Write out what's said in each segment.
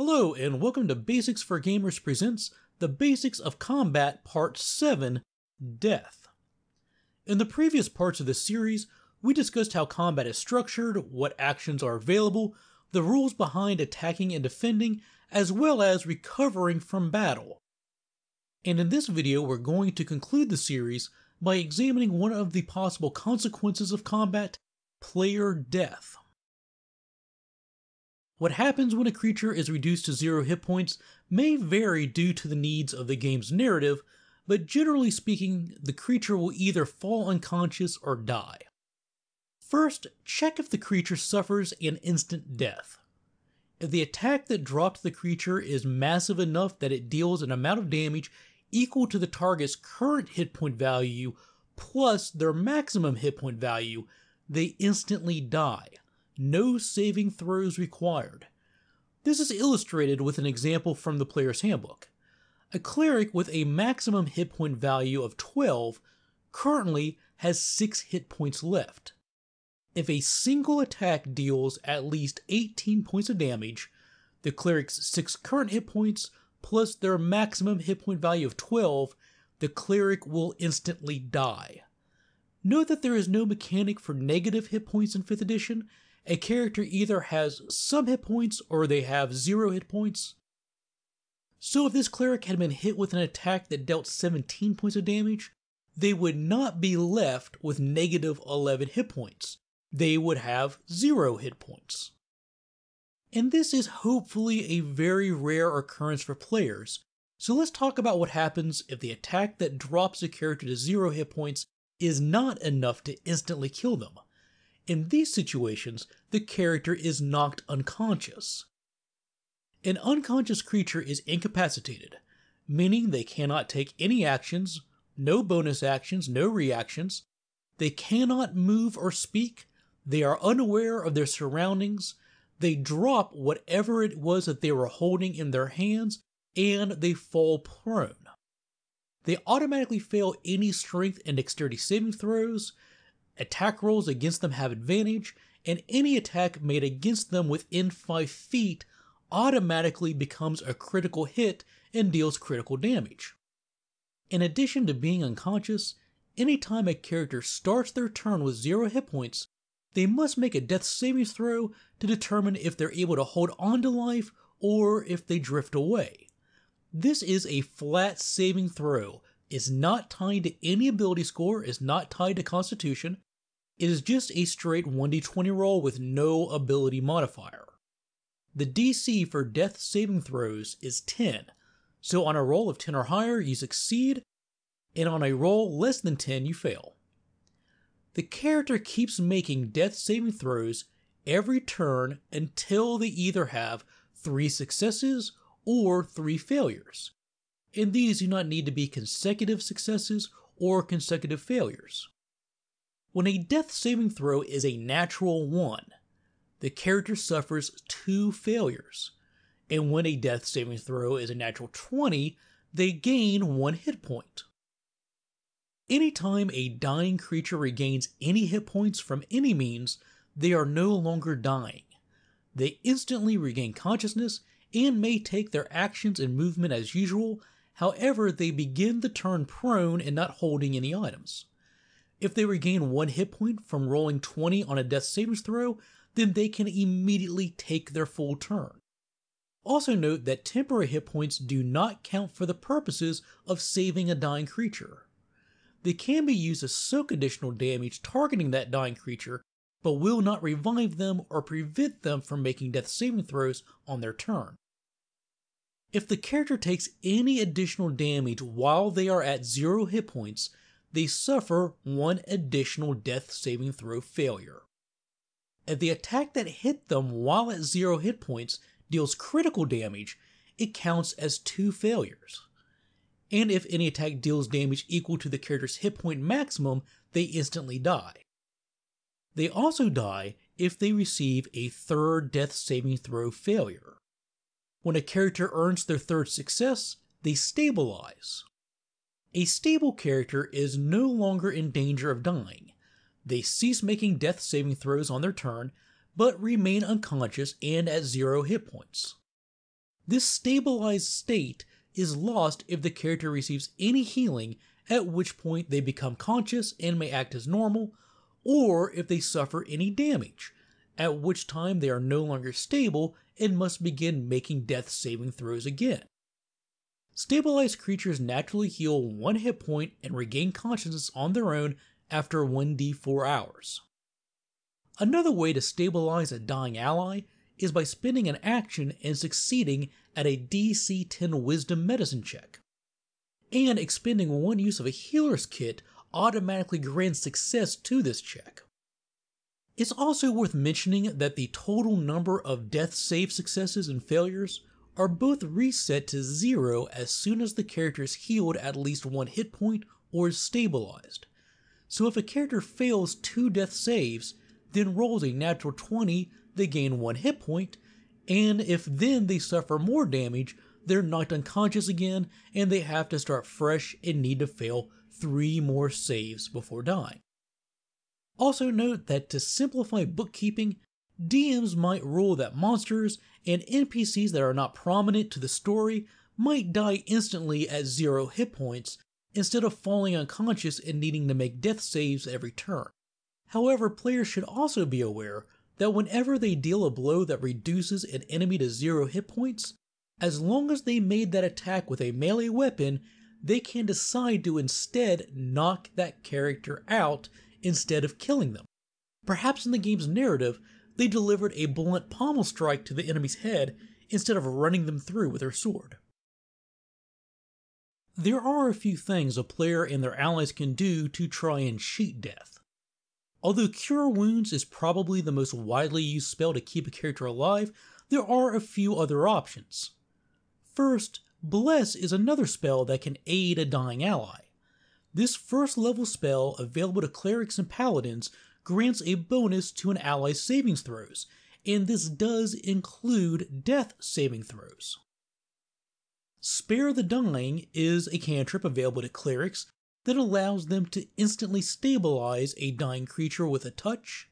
Hello and welcome to Basics for Gamers presents The Basics of Combat Part 7, Death. In the previous parts of this series, we discussed how combat is structured, what actions are available, the rules behind attacking and defending, as well as recovering from battle. And in this video, we're going to conclude the series by examining one of the possible consequences of combat, player death. What happens when a creature is reduced to 0 hit points may vary due to the needs of the game's narrative, but generally speaking, the creature will either fall unconscious or die. First, check if the creature suffers an instant death. If the attack that dropped the creature is massive enough that it deals an amount of damage equal to the target's current hit point value plus their maximum hit point value, they instantly die. No saving throws required. This is illustrated with an example from the player's handbook. A cleric with a maximum hit point value of 12 currently has 6 hit points left. If a single attack deals at least 18 points of damage, the cleric's 6 current hit points plus their maximum hit point value of 12, the cleric will instantly die. Note that there is no mechanic for negative hit points in 5th edition. A character either has some hit points or they have 0 hit points. So if this cleric had been hit with an attack that dealt 17 points of damage, they would not be left with negative 11 hit points. They would have 0 hit points. And this is hopefully a very rare occurrence for players, so let's talk about what happens if the attack that drops a character to 0 hit points is not enough to instantly kill them. In these situations, the character is knocked unconscious. An unconscious creature is incapacitated, meaning they cannot take any actions, no bonus actions, no reactions. They cannot move or speak. They are unaware of their surroundings. They drop whatever it was that they were holding in their hands, and they fall prone. They automatically fail any strength and dexterity saving throws. Attack rolls against them have advantage, and any attack made against them within 5 feet automatically becomes a critical hit and deals critical damage. In addition to being unconscious, anytime a character starts their turn with 0 hit points, they must make a death saving throw to determine if they're able to hold on to life or if they drift away. This is a flat saving throw. It's not tied to any ability score, it's not tied to constitution. It is just a straight 1d20 roll with no ability modifier. The DC for death saving throws is 10, so on a roll of 10 or higher you succeed, and on a roll less than 10 you fail. The character keeps making death saving throws every turn until they either have 3 successes or 3 failures, and these do not need to be consecutive successes or consecutive failures. When a death saving throw is a natural 1, the character suffers 2 failures, and when a death saving throw is a natural 20, they gain 1 hit point. Anytime a dying creature regains any hit points from any means, they are no longer dying. They instantly regain consciousness and may take their actions and movement as usual, however they begin the turn prone and not holding any items. If they regain 1 hit point from rolling 20 on a death saving throw, then they can immediately take their full turn. Also note that temporary hit points do not count for the purposes of saving a dying creature. They can be used to soak additional damage targeting that dying creature, but will not revive them or prevent them from making death saving throws on their turn. If the character takes any additional damage while they are at 0 hit points, they suffer 1 additional death saving throw failure. If the attack that hit them while at 0 hit points deals critical damage, it counts as 2 failures. And if any attack deals damage equal to the character's hit point maximum, they instantly die. They also die if they receive a 3rd death saving throw failure. When a character earns their 3rd success, they stabilize. A stable character is no longer in danger of dying. They cease making death saving throws on their turn, but remain unconscious and at 0 hit points. This stabilized state is lost if the character receives any healing, at which point they become conscious and may act as normal, or if they suffer any damage, at which time they are no longer stable and must begin making death saving throws again. Stabilized creatures naturally heal 1 hit point and regain consciousness on their own after 1d4 hours. Another way to stabilize a dying ally is by spending an action and succeeding at a DC 10 Wisdom Medicine check. And expending 1 use of a healer's kit automatically grants success to this check. It's also worth mentioning that the total number of death save successes and failures are both reset to 0 as soon as the character is healed at least 1 hit point or is stabilized. So if a character fails 2 death saves, then rolls a natural 20, they gain 1 hit point, and if then they suffer more damage, they're knocked unconscious again and they have to start fresh and need to fail 3 more saves before dying. Also note that to simplify bookkeeping, DMs might rule that monsters and NPCs that are not prominent to the story might die instantly at 0 hit points instead of falling unconscious and needing to make death saves every turn. However, players should also be aware that whenever they deal a blow that reduces an enemy to 0 hit points, as long as they made that attack with a melee weapon, they can decide to instead knock that character out instead of killing them. Perhaps in the game's narrative, they delivered a blunt pommel strike to the enemy's head instead of running them through with their sword. There are a few things a player and their allies can do to try and cheat death. Although Cure Wounds is probably the most widely used spell to keep a character alive, there are a few other options. First, Bless is another spell that can aid a dying ally. This first level spell, available to clerics and paladins, grants a bonus to an ally's savings throws, and this does include death saving throws. Spare the Dying is a cantrip available to clerics that allows them to instantly stabilize a dying creature with a touch.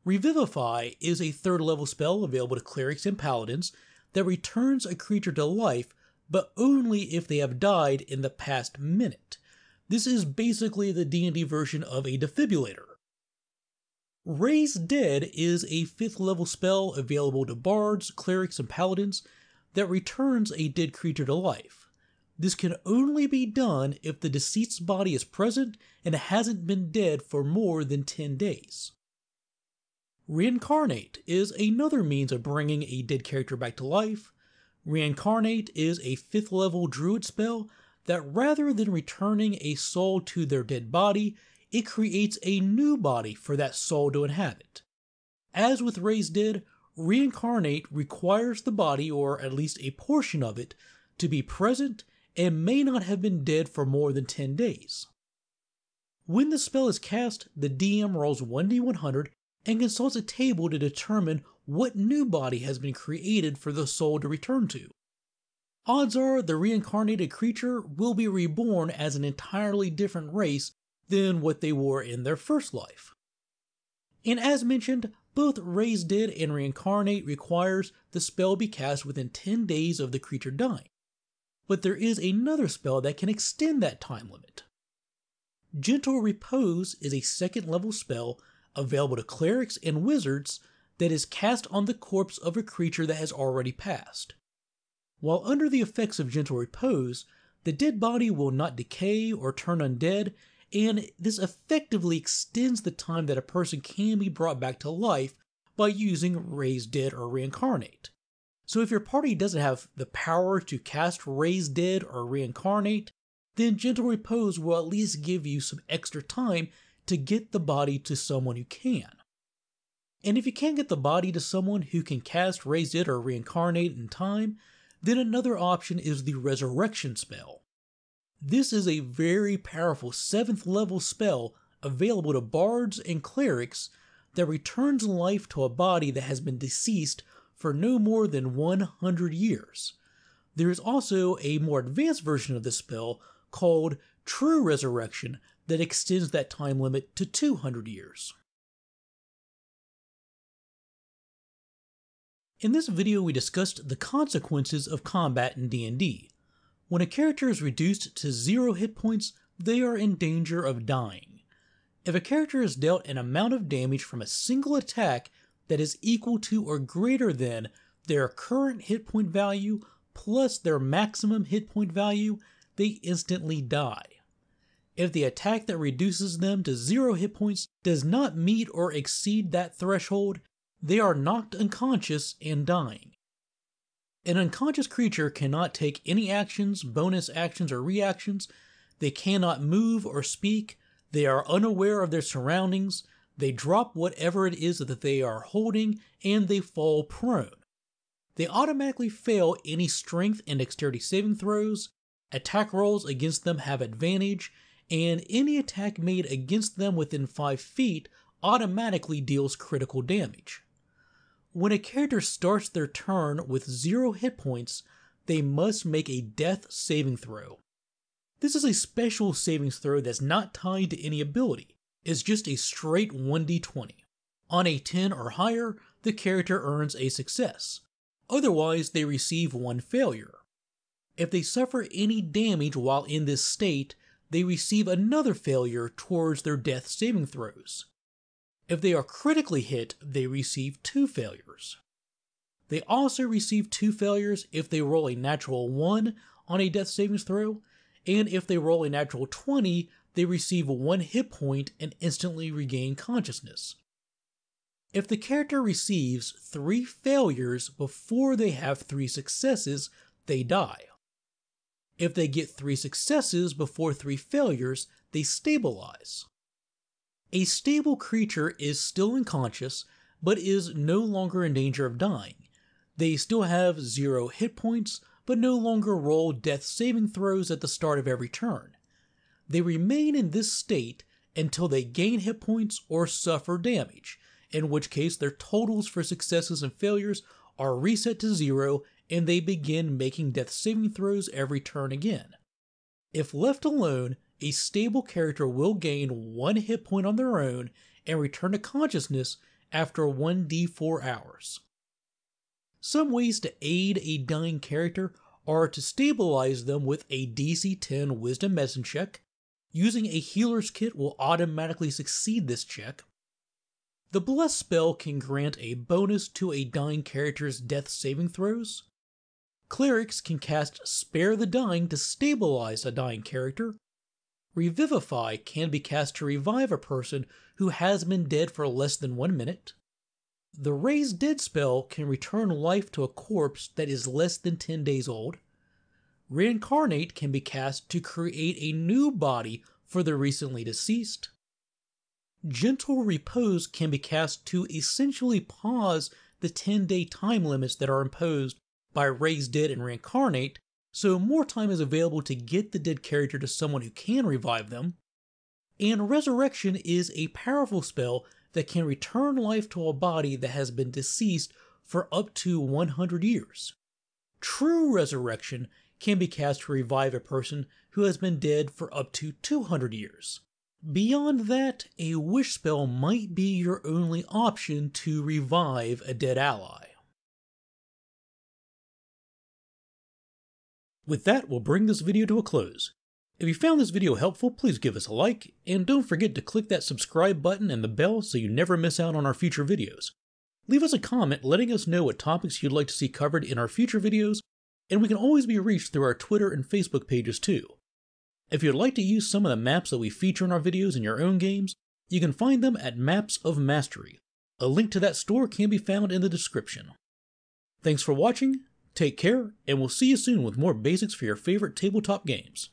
Revivify is a 3rd level spell available to clerics and paladins that returns a creature to life, but only if they have died in the past minute. This is basically the D&D version of a defibrillator. Raise Dead is a 5th level spell available to bards, clerics, and paladins that returns a dead creature to life. This can only be done if the deceased's body is present and hasn't been dead for more than 10 days. Reincarnate is another means of bringing a dead character back to life. Reincarnate is a 5th level druid spell that rather than returning a soul to their dead body, it creates a new body for that soul to inhabit. As with Raise Dead, Reincarnate requires the body, or at least a portion of it, to be present and may not have been dead for more than 10 days. When the spell is cast, the DM rolls 1d100 and consults a table to determine what new body has been created for the soul to return to. Odds are the reincarnated creature will be reborn as an entirely different race than what they were in their first life. And as mentioned, both Raise Dead and Reincarnate requires the spell be cast within 10 days of the creature dying. But there is another spell that can extend that time limit. Gentle Repose is a 2nd level spell available to clerics and wizards that is cast on the corpse of a creature that has already passed. While under the effects of Gentle Repose, the dead body will not decay or turn undead, and this effectively extends the time that a person can be brought back to life by using Raise Dead or Reincarnate. So if your party doesn't have the power to cast Raise Dead or Reincarnate, then Gentle Repose will at least give you some extra time to get the body to someone who can. And if you can't get the body to someone who can cast Raise Dead or Reincarnate in time, then another option is the Resurrection Spell. This is a very powerful 7th level spell available to bards and clerics that returns life to a body that has been deceased for no more than 100 years. There is also a more advanced version of this spell called True Resurrection that extends that time limit to 200 years. In this video we discussed the consequences of combat in D&D. When a character is reduced to 0 hit points, they are in danger of dying. If a character is dealt an amount of damage from a single attack that is equal to or greater than their current hit point value plus their maximum hit point value, they instantly die. If the attack that reduces them to 0 hit points does not meet or exceed that threshold, they are knocked unconscious and dying. An unconscious creature cannot take any actions, bonus actions, or reactions. They cannot move or speak. They are unaware of their surroundings. They drop whatever it is that they are holding, and they fall prone. They automatically fail any strength and dexterity saving throws. Attack rolls against them have advantage, and any attack made against them within 5 feet automatically deals critical damage. When a character starts their turn with 0 hit points, they must make a death saving throw. This is a special savings throw that's not tied to any ability. It's just a straight 1d20. On a 10 or higher, the character earns a success. Otherwise, they receive 1 failure. If they suffer any damage while in this state, they receive another failure towards their death saving throws. If they are critically hit, they receive 2 failures. They also receive 2 failures if they roll a natural 1 on a death savings throw, and if they roll a natural 20, they receive 1 hit point and instantly regain consciousness. If the character receives 3 failures before they have 3 successes, they die. If they get 3 successes before 3 failures, they stabilize. A stable creature is still unconscious, but is no longer in danger of dying. They still have 0 hit points, but no longer roll death saving throws at the start of every turn. They remain in this state until they gain hit points or suffer damage, in which case their totals for successes and failures are reset to 0 and they begin making death saving throws every turn again. If left alone, a stable character will gain 1 hit point on their own and return to consciousness after 1d4 hours. Some ways to aid a dying character are to stabilize them with a DC 10 Wisdom Medicine check. Using a healer's kit will automatically succeed this check. The Bless spell can grant a bonus to a dying character's death saving throws. Clerics can cast Spare the Dying to stabilize a dying character. Revivify can be cast to revive a person who has been dead for less than 1 minute. The Raise Dead spell can return life to a corpse that is less than 10 days old. Reincarnate can be cast to create a new body for the recently deceased. Gentle Repose can be cast to essentially pause the 10-day time limits that are imposed by Raise Dead and Reincarnate, so more time is available to get the dead character to someone who can revive them. And Resurrection is a powerful spell that can return life to a body that has been deceased for up to 100 years. True Resurrection can be cast to revive a person who has been dead for up to 200 years. Beyond that, a Wish spell might be your only option to revive a dead ally. With that, we'll bring this video to a close. If you found this video helpful, please give us a like, and don't forget to click that subscribe button and the bell so you never miss out on our future videos. Leave us a comment letting us know what topics you'd like to see covered in our future videos, and we can always be reached through our Twitter and Facebook pages too. If you'd like to use some of the maps that we feature in our videos in your own games, you can find them at Maps of Mastery. A link to that store can be found in the description. Thanks for watching, take care, and we'll see you soon with more basics for your favorite tabletop games.